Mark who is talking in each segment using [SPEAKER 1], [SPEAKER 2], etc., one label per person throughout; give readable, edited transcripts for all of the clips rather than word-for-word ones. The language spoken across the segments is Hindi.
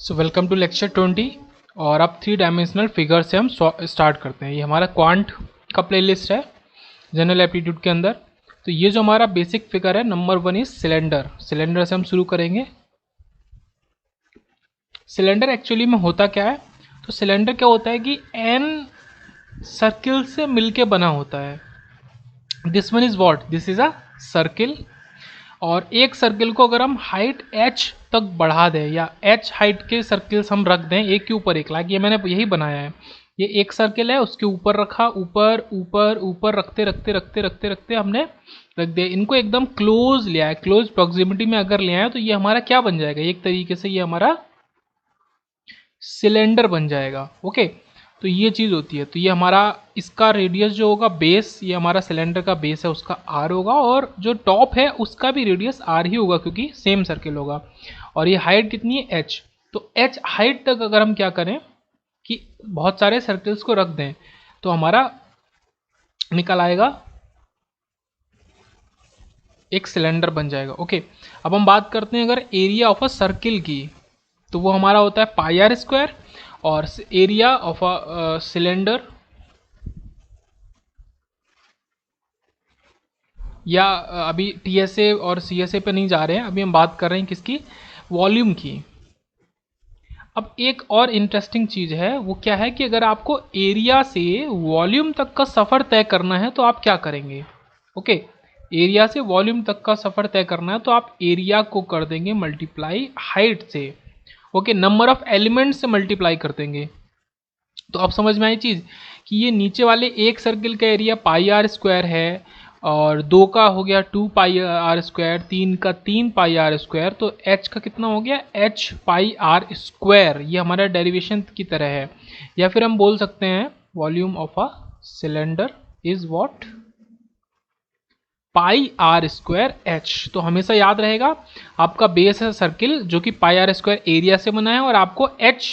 [SPEAKER 1] So welcome to lecture 20। और अब 3 डायमेंशनल फिगर से हम स्टार्ट करते हैं। ये हमारा क्वांट का प्लेलिस्ट है जनरल एप्टीट्यूड के अंदर। तो ये जो हमारा बेसिक फिगर है, नंबर 1 इज सिलेंडर। सिलेंडर से हम शुरू करेंगे। सिलेंडर एक्चुअली में होता क्या है? तो सिलेंडर क्या होता है कि एन सर्किल से मिलके बना होता है। This one is what, this is a circle. और एक सर्किल को अगर हम हाइट h तक बढ़ा दें या h हाइट के सर्किल्स हम रख दें एक के ऊपर एक, लाइक ये मैंने यही बनाया है। ये एक सर्किल है, उसके ऊपर रखा, ऊपर ऊपर ऊपर रखते रखते रखते रखते रखते हमने रख दिया। इनको एकदम क्लोज लिया है, क्लोज प्रॉक्सिमिटी में अगर ले आए तो ये हमारा क्या बन जाएगा? एक तरीके से ये हमारा सिलेंडर बन जाएगा। ओके, तो ये चीज़ होती है। तो ये हमारा, इसका रेडियस जो होगा बेस, ये हमारा सिलेंडर का बेस है, उसका आर होगा, और जो टॉप है उसका भी रेडियस आर ही होगा क्योंकि सेम सर्किल होगा। और ये हाइट कितनी है? एच। तो एच हाइट तक अगर हम क्या करें कि बहुत सारे सर्किल्स को रख दें तो हमारा निकल आएगा, एक सिलेंडर बन जाएगा। ओके, अब हम बात करते हैं अगर एरिया ऑफ अ सर्किल की, तो वो हमारा होता है पाई आर स्क्वायर। और एरिया ऑफ अ सिलेंडर, या अभी टीएसए और सीएसए पे नहीं जा रहे हैं, अभी हम बात कर रहे हैं किसकी? वॉल्यूम की। अब एक और इंटरेस्टिंग चीज़ है, वो क्या है कि अगर आपको एरिया से वॉल्यूम तक का सफ़र तय करना है तो आप क्या करेंगे? ओके, एरिया से वॉल्यूम तक का सफ़र तय करना है तो आप एरिया को कर देंगे मल्टीप्लाई हाइट से। ओके, नंबर ऑफ एलिमेंट से मल्टीप्लाई कर देंगे। तो अब समझ में आई चीज़ कि ये नीचे वाले एक सर्किल का एरिया पाई आर स्क्वायर है, और 2 का हो गया 2 पाई आर स्क्वायर, 3 का 3 पाई आर स्क्वायर, तो h का कितना हो गया? h pi R square. ये हमारा डेरिवेशन की तरह है। या फिर हम बोल सकते हैं volume of a cylinder is what? Pi R square h। तो हमेशा याद रहेगा, आपका बेस है सर्किल जो कि पाई आर स्क्वायर एरिया से बना है, और आपको h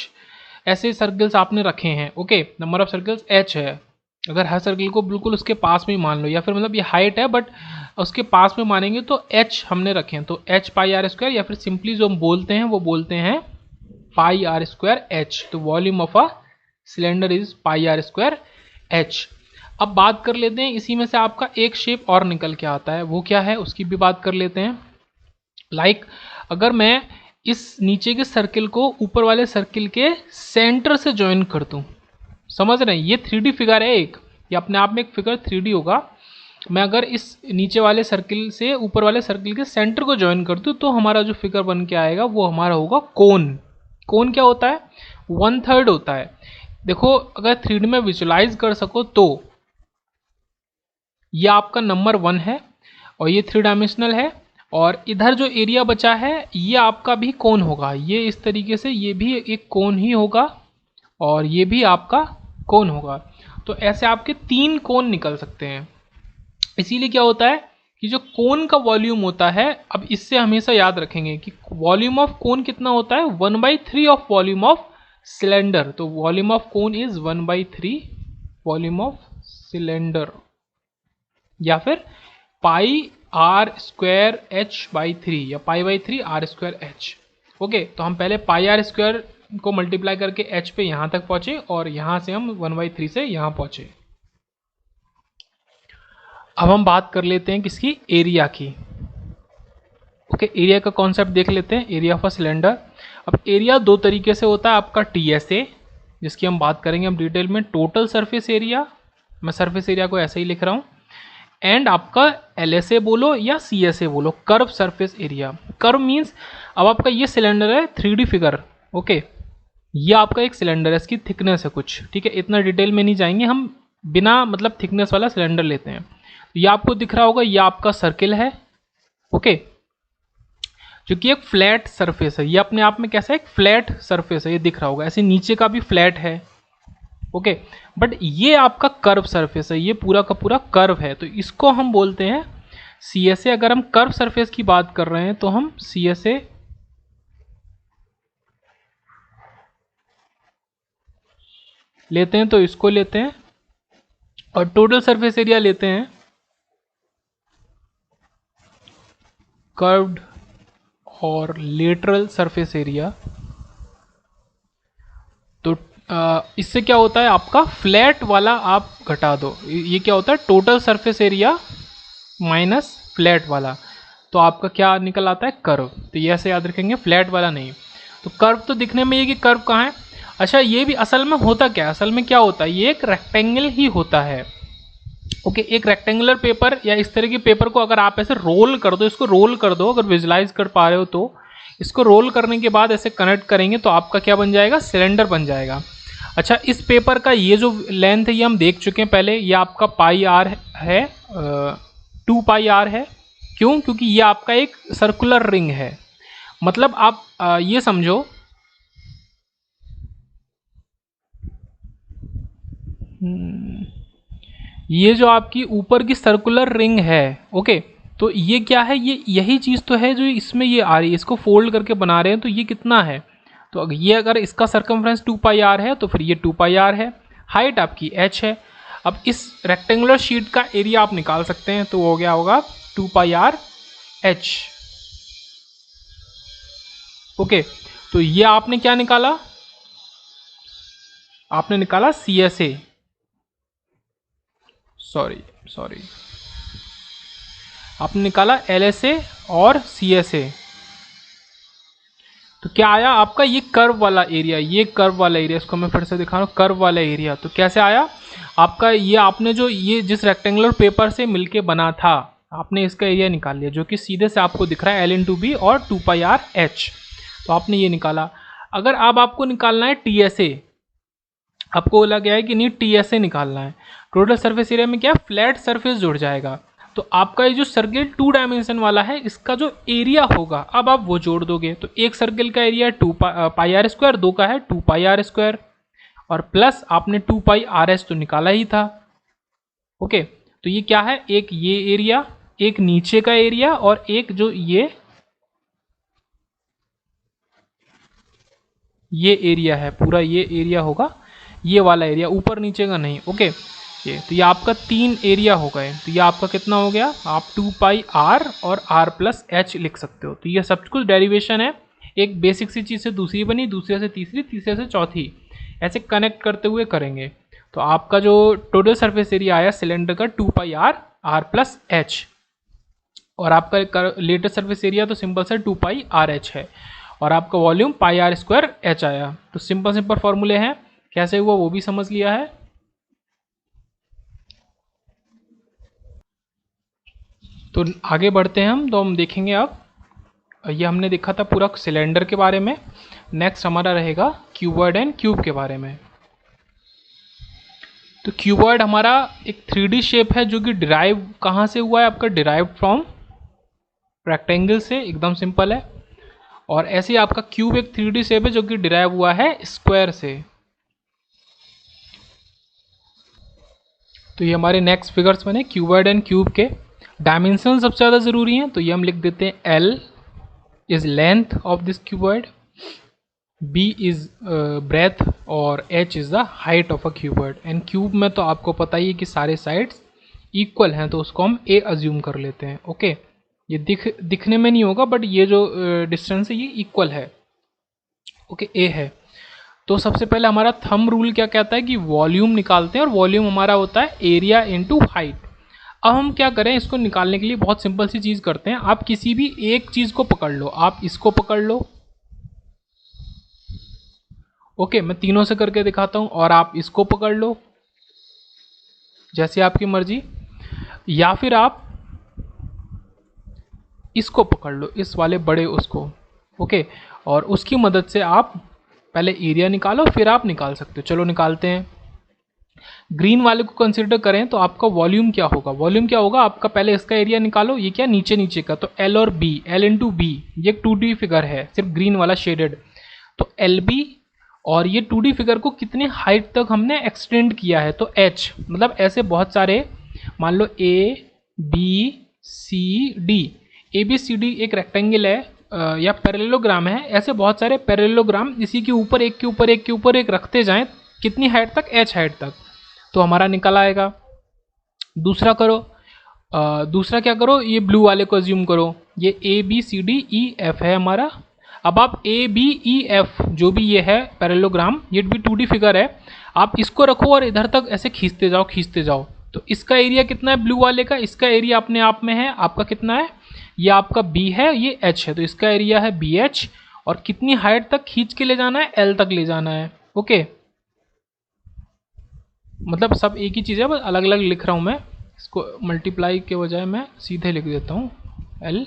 [SPEAKER 1] ऐसे सर्किल्स आपने रखे हैं। Okay, number of circles h है। अगर हर सर्किल को बिल्कुल उसके पास में ही मान लो, या फिर मतलब ये हाइट है बट उसके पास में मानेंगे तो h हमने रखे हैं, तो h पाई आर स्क्वायर, या फिर सिंपली जो हम बोलते हैं वो बोलते हैं पाई आर स्क्वायर h। तो volume of a cylinder is pi R square h। अब बात कर लेते हैं, इसी में से आपका एक शेप और निकल के आता है, वो क्या है उसकी भी बात कर लेते हैं। लाइक अगर मैं इस नीचे के सर्किल को ऊपर वाले सर्किल के सेंटर से ज्वाइन कर दूं, समझ रहे हैं? ये 3D फिगर है एक, ये अपने आप में एक फिगर 3D होगा। मैं अगर इस नीचे वाले सर्किल से ऊपर वाले सर्किल के सेंटर को ज्वाइन कर दूं तो हमारा जो फिगर बन के आएगा वो हमारा होगा कोन। कोन क्या होता है? 1/3 होता है। देखो, अगर 3D में विजुलाइज कर सको तो ये आपका नंबर 1 है, और ये 3 डायमेंशनल है, और इधर जो एरिया बचा है ये आपका भी कोन होगा। ये इस तरीके से ये भी एक कोन ही होगा, और ये भी आपका कोन होगा। तो ऐसे आपके 3 कोन निकल सकते हैं। इसीलिए क्या होता है कि जो कोन का वॉल्यूम होता है, अब इससे हमेशा याद रखेंगे कि वॉल्यूम ऑफ कोन कितना होता है? 1/3 ऑफ वॉल्यूम ऑफ सिलेंडर। तो volume of cone is 1/3 volume of cylinder, या फिर pi R square H by 3, या pi by 3 R square H. Okay, तो हम पहले पाई आर स्क्वायर को मल्टीप्लाई करके एच पे यहाँ तक पहुँचे, और यहाँ से हम 1/3 से यहाँ पहुँचे। अब हम बात कर लेते हैं किसकी? एरिया की। ओके, एरिया का कॉन्सेप्ट देख लेते हैं, एरिया ऑफ अ सिलेंडर। अब एरिया दो तरीके से होता है, आपका टीएसए, जिसकी हम बात करेंगे हम डिटेल में, टोटल सरफेस एरिया, मैं सरफेस एरिया को ऐसे ही लिख रहा हूँ, एंड आपका एलएसए बोलो या सीएसए बोलो, curve surface area. Curve means अब आपका ये सिलेंडर है 3D फिगर। ओके, ये आपका एक सिलेंडर है, इसकी थिकनेस है कुछ, ठीक है, इतना डिटेल में नहीं जाएंगे हम, बिना मतलब थिकनेस वाला सिलेंडर लेते हैं। तो ये आपको दिख रहा होगा, ये आपका सर्किल है। ओके, जो कि एक फ्लैट सरफेस है, ये अपने आप में कैसा है? एक फ्लैट सरफेस है, ये दिख रहा होगा। ऐसे नीचे का भी फ्लैट है। ओके, बट ये आपका कर्व सरफेस है, ये पूरा का पूरा कर्व है, तो इसको हम बोलते हैं सीएसए। अगर हम कर्व सरफेस की बात कर रहे हैं तो हम सीएसए लेते हैं, तो इसको लेते हैं, और टोटल सरफेस एरिया लेते हैं कर्व्ड और लेटरल सरफेस एरिया। तो इससे क्या होता है, आपका फ्लैट वाला आप घटा दो, ये क्या होता है, total surface area minus flat वाला, तो आपका क्या निकल आता है, कर्व। तो ये ऐसे याद रखेंगे, फ्लैट वाला नहीं। तो कर्व तो दिखने में ये कि कर्व कहाँ है। अच्छा, ये भी असल में होता क्या है, असल में क्या होता है, ये एक रेक्टेंगल ही होता है। ओके, एक रेक्टेंगुलर पेपर या इस तरह के पेपर को अगर आप ऐसे रोल कर दो, इसको रोल कर दो, अगर विजुलाइज कर पा रहे हो तो इसको रोल करने के बाद ऐसे कनेक्ट करेंगे तो आपका क्या बन जाएगा, सिलेंडर बन जाएगा। अच्छा, इस पेपर का ये जो लेंथ है ये हम देख चुके हैं पहले, ये आपका पाई आर है, 2 पाई आर है। क्यों, क्योंकि ये आपका एक सर्कुलर रिंग है। मतलब आप ये समझो, ये जो आपकी ऊपर की सर्कुलर रिंग है, ओके, तो ये क्या है, ये यही चीज़ तो है जो इसमें ये आ रही है, इसको फोल्ड करके बना रहे हैं, तो ये कितना है, तो ये अगर इसका सर्कमफ्रेंस 2 पाई आर है तो फिर ये 2 पाई आर है, हाइट आपकी h है। अब इस रेक्टेंगुलर शीट का एरिया आप निकाल सकते हैं, तो हो गया होगा 2 पाई आर h। ओके, तो ये आपने क्या निकाला, आपने निकाला CSA, सॉरी आपने निकाला LSA और CSA। तो क्या आया आपका, ये कर्व वाला एरिया, ये कर्व वाला एरिया, इसको मैं फिर से दिखा रहा हूँ, कर्व वाला एरिया। तो कैसे आया आपका, ये आपने जो ये जिस रेक्टेंगुलर पेपर से मिलके बना था, आपने इसका एरिया निकाल लिया, जो कि सीधे से आपको दिख रहा है L/B और 2 पाई आर h। तो आपने ये निकाला। अगर अब आपको निकालना है TSA, आपको बोला गया है कि नहीं TSA निकालना है, टोटल सरफेस एरिया में क्या फ्लैट सरफेस जुड़ जाएगा। तो आपका ये जो सर्किल 2 डायमेंशन वाला है, इसका जो एरिया होगा अब आप वो जोड़ दोगे। तो एक सर्किल का एरिया 2 पाई आर स्क्वायर, दो का है 2 पाई आर स्क्वायर, और प्लस आपने 2 पाई आर h तो निकाला ही था। ओके, तो ये क्या है, एक ये एरिया, एक नीचे का एरिया, और एक जो ये एरिया है, पूरा ये एरिया होगा, ये वाला एरिया, ऊपर नीचे का नहीं। ओके, ये तो ये आपका 3 एरिया हो गए। तो ये आपका कितना हो गया, आप 2 पाई आर और r+h लिख सकते हो। तो ये सब कुछ डेरिवेशन है, एक बेसिक सी चीज़ से दूसरी बनी, दूसरे से तीसरी, तीसरे से चौथी, ऐसे कनेक्ट करते हुए करेंगे। तो आपका जो टोटल सरफेस एरिया आया सिलेंडर का 2 पाई आर r+h, और आपका लेटेस्ट सर्फेस एरिया तो सिंपल से 2 पाई आर h है, और आपका वॉल्यूम पाई आर² h आया। तो सिंपल फॉर्मूले हैं, कैसे हुआ वो भी समझ लिया है। तो आगे बढ़ते हैं हम, तो हम देखेंगे अब, ये हमने देखा था पूरा सिलेंडर के बारे में। नेक्स्ट हमारा रहेगा क्यूबॉइड एंड क्यूब के बारे में। तो क्यूबॉइड हमारा एक 3D शेप है, जो कि डिराइव कहाँ से हुआ है, आपका डिराइव फ्रॉम रेक्टेंगल से, एकदम सिंपल है। और ऐसे ही आपका क्यूब एक 3D शेप है, जो कि डिराइव हुआ है स्क्वायर से। तो ये हमारे नेक्स्ट फिगर्स बने क्यूबॉइड एंड क्यूब के। डायमेंशन सबसे ज़्यादा ज़रूरी हैं, तो ये हम लिख देते हैं L is length of this cuboid, B is breadth, और H is the height of a cuboid. And cube में तो आपको पता ही है कि सारे साइड्स इक्वल हैं, तो उसको हम A अज्यूम कर लेते हैं। ओके, ये दिखने में नहीं होगा, बट ये जो डिस्टेंस है ये इक्वल है। ओके, A है। तो सबसे पहले हमारा थंब रूल क्या कहता है कि वॉल्यूम निकालते हैं, और वॉल्यूम हमारा होता है एरिया इंटू हाइट। अब हम क्या करें, इसको निकालने के लिए बहुत सिंपल सी चीज़ करते हैं। आप किसी भी एक चीज़ को पकड़ लो, आप इसको पकड़ लो, ओके, मैं तीनों से करके दिखाता हूँ, और आप इसको पकड़ लो, जैसे आपकी मर्जी, या फिर आप इसको पकड़ लो, इस वाले बड़े उसको, ओके, और उसकी मदद से आप पहले एरिया निकालो, फिर आप निकाल सकते हो। चलो निकालते हैं। ग्रीन वाले को कंसिडर करें तो आपका वॉल्यूम क्या होगा, वॉल्यूम क्या होगा आपका, पहले इसका एरिया निकालो, ये क्या नीचे नीचे का, तो L और B, L/B, ये एक 2D फिगर है, सिर्फ ग्रीन वाला शेडेड, तो LB, और ये 2D फिगर को कितने हाइट तक हमने एक्सटेंड किया है, तो H, मतलब ऐसे बहुत सारे, मान लो ABCD, ABCD एक रेक्टेंगल है या पैरेललोग्राम है, ऐसे बहुत सारे पैरेललोग्राम इसी के ऊपर एक के ऊपर एक के ऊपर एक रखते जाएं, कितनी हाइट तक, H हाइट तक, तो हमारा निकल आएगा। दूसरा करो, दूसरा क्या करो, ये ब्लू वाले को अज्यूम करो, ये ABCDEF है हमारा। अब आप ए बी ई एफ जो भी ये है पैरेललोग्राम, ये भी 2D फिगर है, आप इसको रखो और इधर तक ऐसे खींचते जाओ। तो इसका एरिया कितना है ब्लू वाले का, इसका एरिया अपने आप में है आपका कितना है, ये आपका बी है, ये एच है, तो इसका एरिया है बी एच। और कितनी हाइट तक खींच के ले जाना है, एल तक ले जाना है। ओके, मतलब सब एक ही चीज़ है, बस अलग अलग लिख रहा हूँ मैं, इसको मल्टीप्लाई के बजाय मैं सीधे लिख देता हूँ एल।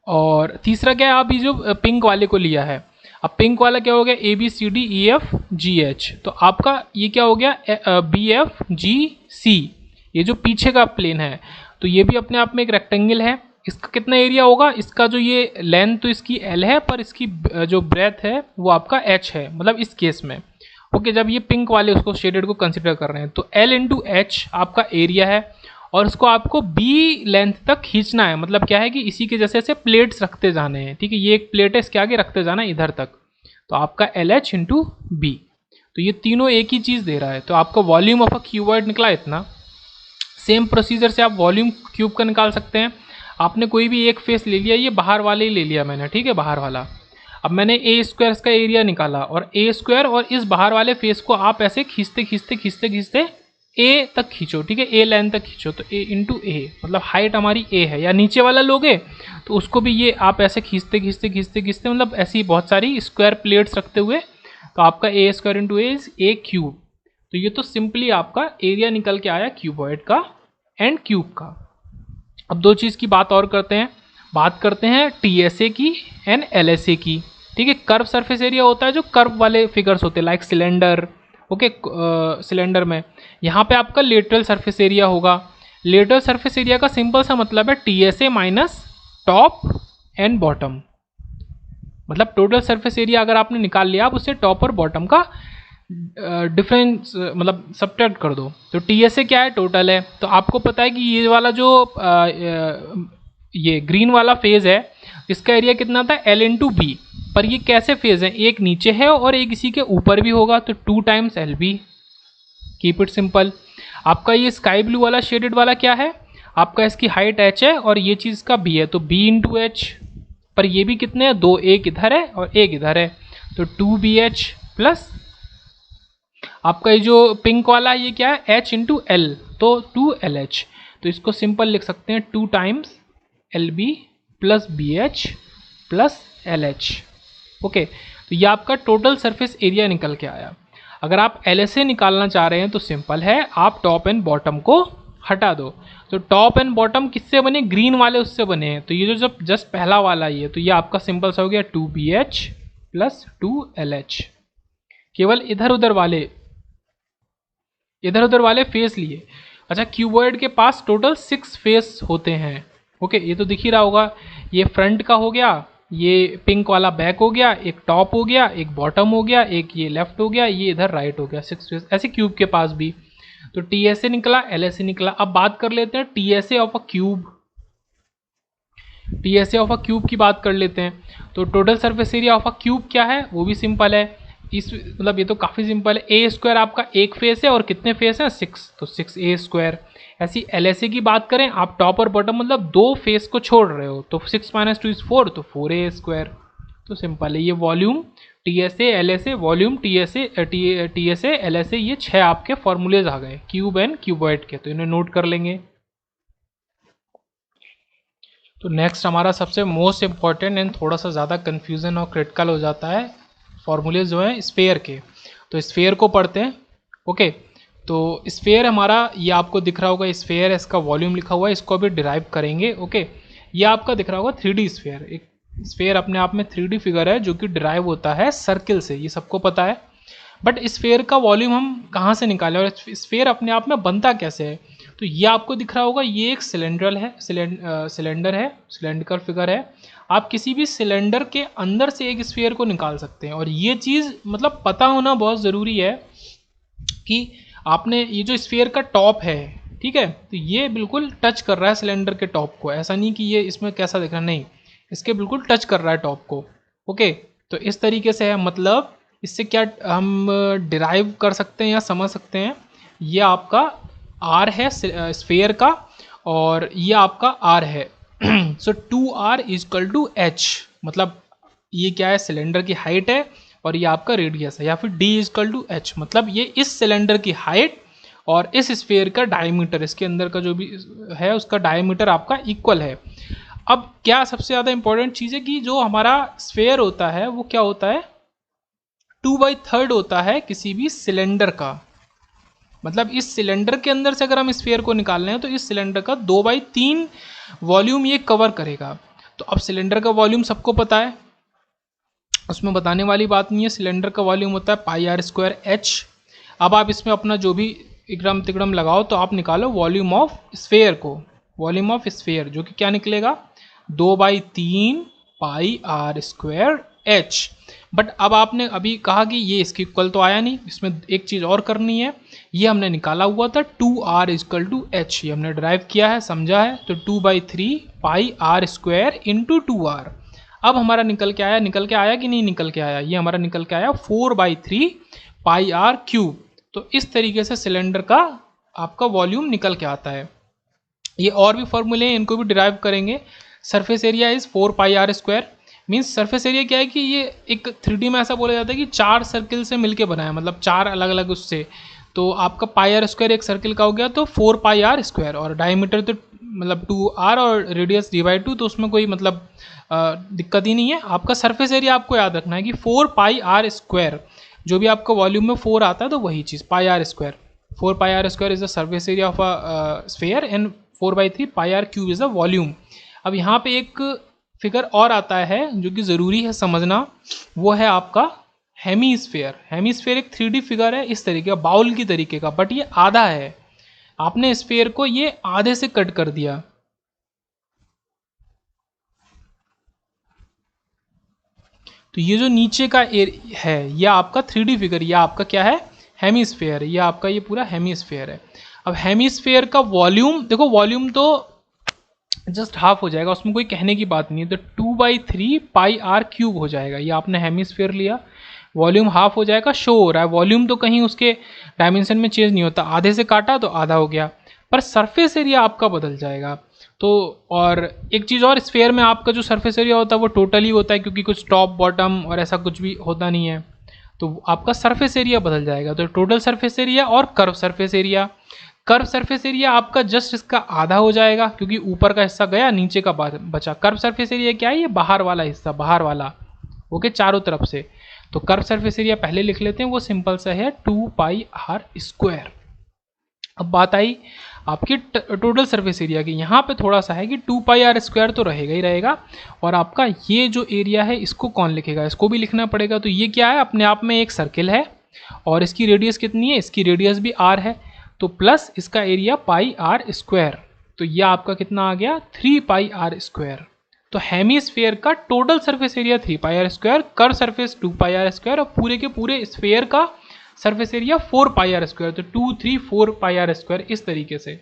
[SPEAKER 1] और तीसरा क्या है, आप ये जो पिंक वाले को लिया है, अब पिंक वाला क्या हो गया, A B C D E F G H, तो आपका ये क्या हो गया बी एफ जी सी, ये जो पीछे का प्लेन है, तो ये भी अपने आप में एक रेक्टेंगल है। इसका कितना एरिया होगा, इसका जो ये लेंथ तो इसकी एल है, पर इसकी जो ब्रेथ है वो आपका एच है, मतलब इस केस में। ओके, जब ये पिंक वाले उसको शेडेड को कंसिडर कर रहे हैं, तो एल इंटू एच आपका एरिया है, और इसको आपको बी लेंथ तक खींचना है। मतलब क्या है कि इसी के जैसे ऐसे प्लेट्स रखते जाने हैं, ठीक है, ये एक प्लेट है, इसके आगे रखते जाना है इधर तक, तो आपका एल एच इंटू बी, तो ये तीनों एक ही चीज़ दे रहा है। तो आपका वॉल्यूम ऑफ अ क्यूबॉइड निकला इतना। सेम प्रोसीजर से आप वॉल्यूम क्यूब का निकाल सकते हैं। आपने कोई भी एक फेस ले लिया, ये बाहर वाले ही ले लिया मैंने, ठीक है, बाहर वाला। अब मैंने ए स्क्वायर का एरिया निकाला, और ए स्क्वायर और इस बाहर वाले फेस को आप ऐसे खींचते ए तक खींचो, ठीक है, ए लाइन तक खींचो, तो ए इंटू ए, मतलब हाइट हमारी ए है, या नीचे वाला लोगे तो उसको भी ये आप ऐसे खींचते मतलब ऐसी बहुत सारी स्क्वायर प्लेट्स रखते हुए, तो आपका a square into a is a cube. तो ये तो सिंपली आपका एरिया निकल के आया क्यूबॉइड का एंड क्यूब का। अब दो चीज़ की बात और करते हैं TSA की एंड LSA की, ठीक है। कर्व सरफेस एरिया होता है जो कर्व वाले फिगर्स होते हैं, लाइक सिलेंडर। ओके, सिलेंडर में यहाँ पे आपका लेटरल सरफेस एरिया होगा। लेटरल सरफेस एरिया का सिंपल सा मतलब है TSA minus top and bottom, मतलब टोटल सरफेस एरिया अगर आपने निकाल लिया, आप उससे टॉप और बॉटम का डिफरेंस मतलब सब्ट्रैक्ट कर दो। तो TSA क्या है, टोटल है। तो आपको पता है कि ये वाला जो ये ग्रीन वाला फेज है, इसका एरिया कितना था, L इंटू बी, पर ये कैसे फेज है, एक नीचे है और एक इसी के ऊपर भी होगा, तो 2 times LB। Keep it simple. आपका ये स्काई ब्लू वाला शेडेड वाला क्या है, आपका इसकी हाइट h है और ये चीज़ का b है, तो b इंटू एच, पर ये भी कितने हैं, दो, एक इधर है और एक इधर है, तो 2BH प्लस आपका ये जो पिंक वाला ये क्या है, h इंटू एल, तो 2LH। तो इसको सिंपल लिख सकते हैं 2 times LB plus BH plus LH। Okay, तो ये आपका टोटल सरफेस एरिया निकल के आया। अगर आप LSA निकालना चाह रहे हैं तो सिंपल है, आप टॉप एंड बॉटम को हटा दो। तो टॉप एंड बॉटम किससे बने, ग्रीन वाले उससे बने हैं, तो ये जो जब जस्ट पहला वाला ये, तो ये आपका सिंपल सा हो गया 2BH प्लस 2LH। केवल इधर उधर वाले फेस लिए। अच्छा, क्यूबॉइड के पास टोटल 6 फेस होते हैं। ओके, ये तो दिख ही रहा होगा, ये फ्रंट का हो गया, ये पिंक वाला बैक हो गया, एक टॉप हो गया, एक बॉटम हो गया, एक ये लेफ्ट हो गया, ये इधर राइट हो गया, 6 फेस। ऐसे क्यूब के पास भी तो TSA निकला, LSA निकला। अब बात कर लेते हैं TSA of a cube. TSA of a cube की बात कर लेते हैं। तो total surface area of a cube क्या है, वो भी सिंपल है। इस मतलब ये तो काफ़ी सिंपल है, ए स्क्वायर आपका एक फेस है और कितने फेस हैं, 6, तो 6A स्क्वायर। ऐसी LSA की बात करें, आप टॉप और बॉटम मतलब दो फेस को छोड़ रहे हो, तो 6 माइनस 2 इज 4, तो 4A स्क्वायर। तो सिंपल है, ये volume TSA LSA, volume TSA LSA, ये 6 आपके फॉर्मूलेज आ गए क्यूब एंड क्यूबॉइड के, तो इन्हें नोट कर लेंगे। तो नेक्स्ट हमारा सबसे मोस्ट इम्पॉर्टेंट एंड थोड़ा सा ज़्यादा कन्फ्यूज़न और क्रिटिकल हो जाता है फॉर्मूलेज जो हैं स्फेयर के। तो स्फेयर को पढ़ते हैं। ओके, तो स्फेयर हमारा ये आपको दिख रहा होगा, स्फेयर है, इसका वॉल्यूम लिखा हुआ है, इसको अभी डिराइव करेंगे। ओके, ये आपका दिख रहा होगा 3D स्फेयर। एक स्फेयर अपने आप में 3D फिगर है जो कि डिराइव होता है सर्किल से, ये सबको पता है। बट स्फेयर का वॉल्यूम हम कहाँ से निकालें और स्फेयर अपने आप में बनता कैसे है, तो ये आपको दिख रहा होगा, ये एक सिलेंडर है, सिलेंडर फिगर है। आप किसी भी सिलेंडर के अंदर से एक स्फीयर को निकाल सकते हैं, और ये चीज़ मतलब पता होना बहुत ज़रूरी है कि आपने ये जो स्फीयर का टॉप है, ठीक है, तो ये बिल्कुल टच कर रहा है सिलेंडर के टॉप को, ऐसा नहीं कि ये इसमें कैसा दिख रहा है, नहीं, इसके बिल्कुल टच कर रहा है टॉप को। ओके, तो इस तरीके से है, मतलब इससे क्या हम डिराइव कर सकते हैं या समझ सकते हैं, ये आपका आर है स्फेयर का और ये आपका आर है, सो 2r इजकल टू h, मतलब ये क्या है, सिलेंडर की हाइट है और ये आपका रेडियस है, या फिर d इजकल टू h, मतलब ये इस सिलेंडर की हाइट और इस स्फीयर का डायमीटर, इसके अंदर का जो भी है उसका डायमीटर आपका इक्वल है। अब क्या सबसे ज़्यादा इंपॉर्टेंट चीज़ है कि जो हमारा स्फीयर होता है वो क्या होता है, 2/3 होता है किसी भी सिलेंडर का, मतलब इस सिलेंडर के अंदर से अगर हम स्फीयर को निकाल रहे हैं तो इस सिलेंडर का 2/3 वॉल्यूम ये कवर करेगा। तो अब सिलेंडर का वॉल्यूम सबको पता है, उसमें बताने वाली बात नहीं है, सिलेंडर का वॉल्यूम होता है πr²h। अब आप इसमें अपना जो भी इकड़म तिकड़म लगाओ तो आप निकालो वॉल्यूम ऑफ स्फीयर को, वॉल्यूम ऑफ स्फीयर जो कि क्या निकलेगा 2/3 πr²h। बट अब आपने अभी कहा कि ये इसके इक्वल तो आया नहीं, इसमें एक चीज़ और करनी है, ये हमने निकाला हुआ था 2r इजकल टू h, ये हमने ड्राइव किया है, समझा है, तो 2/3 πr² इंटू 2r। अब हमारा निकल के आया, निकल के आया कि नहीं निकल के आया, ये हमारा निकल के आया 4/3 πr³। तो इस तरीके से सिलेंडर का आपका वॉल्यूम निकल के आता है। ये और भी फॉर्मूले हैं, इनको भी डिराइव करेंगे। Surface area is 4 πr², means surface area क्या है कि ये एक 3D में ऐसा बोला जाता है कि 4 सर्किल से मिलके बना है, मतलब 4 अलग अलग उससे, तो आपका πr² एक सर्किल का हो गया तो 4 πr², और डायमीटर तो मतलब 2r और रेडियस d/2, तो उसमें कोई मतलब दिक्कत ही नहीं है। आपका सरफेस एरिया आपको याद रखना है कि 4 πr², जो भी आपका वॉल्यूम में 4 आता है तो वही चीज़ πr², 4 πr² is the surface area of a sphere and 4/3 πr³ is the volume. अब यहाँ पे एक फिगर और आता है जो कि ज़रूरी है समझना, वो है आपका हेमीस्फेयर। हेमीस्फेयर एक 3D फिगर है इस तरीके का, बाउल की तरीके का, बट ये आधा है, आपने स्फीयर को ये आधे से कट कर दिया। तो ये जो नीचे का है ये आपका 3D फिगर, ये आपका क्या है, हेमीस्फेयर, ये आपका ये पूरा हेमीस्फेयर है। अब हेमीस्फेयर का वॉल्यूम देखो, वॉल्यूम तो जस्ट हाफ हो जाएगा, उसमें कोई कहने की बात नहीं है, तो 2/3 πr³ हो जाएगा। ये आपने हेमीस्फेयर लिया, वॉल्यूम हाफ हो जाएगा, शो हो रहा है, वॉल्यूम तो कहीं उसके डायमेंशन में चेंज नहीं होता, आधे से काटा तो आधा हो गया, पर सरफेस एरिया आपका बदल जाएगा। तो और एक चीज़ और, स्फीयर में आपका जो सरफेस एरिया होता है वो टोटली होता है, क्योंकि कुछ टॉप बॉटम और ऐसा कुछ भी होता नहीं है, तो आपका सरफेस एरिया बदल जाएगा। तो टोटल सरफेस एरिया और curve surface area, curve surface area आपका जस्ट इसका आधा हो जाएगा, क्योंकि ऊपर का हिस्सा गया, नीचे का बचा। कर्व सरफेस एरिया क्या है, ये बाहर वाला हिस्सा, बाहर वाला, ओके, चारों तरफ से। तो कर्व सरफेस एरिया पहले लिख लेते हैं, वो सिंपल सा है 2πr²। अब बात आई आपकी टोटल सरफेस एरिया की, यहाँ पे थोड़ा सा है कि 2πr² तो रहेगा ही रहेगा, और आपका ये जो एरिया है इसको कौन लिखेगा, इसको भी लिखना पड़ेगा। तो ये क्या है, अपने आप में एक सर्किल है और इसकी रेडियस कितनी है, इसकी रेडियस भी r है, तो प्लस इसका एरिया πr², तो ये आपका कितना आ गया 3πr²। तो हेमीस्फेयर का total surface area 3πr², curve surface 2πr², और पूरे के पूरे स्फेयर का सरफेस एरिया 4πr², तो 2, 3, 4 πr², इस तरीके से।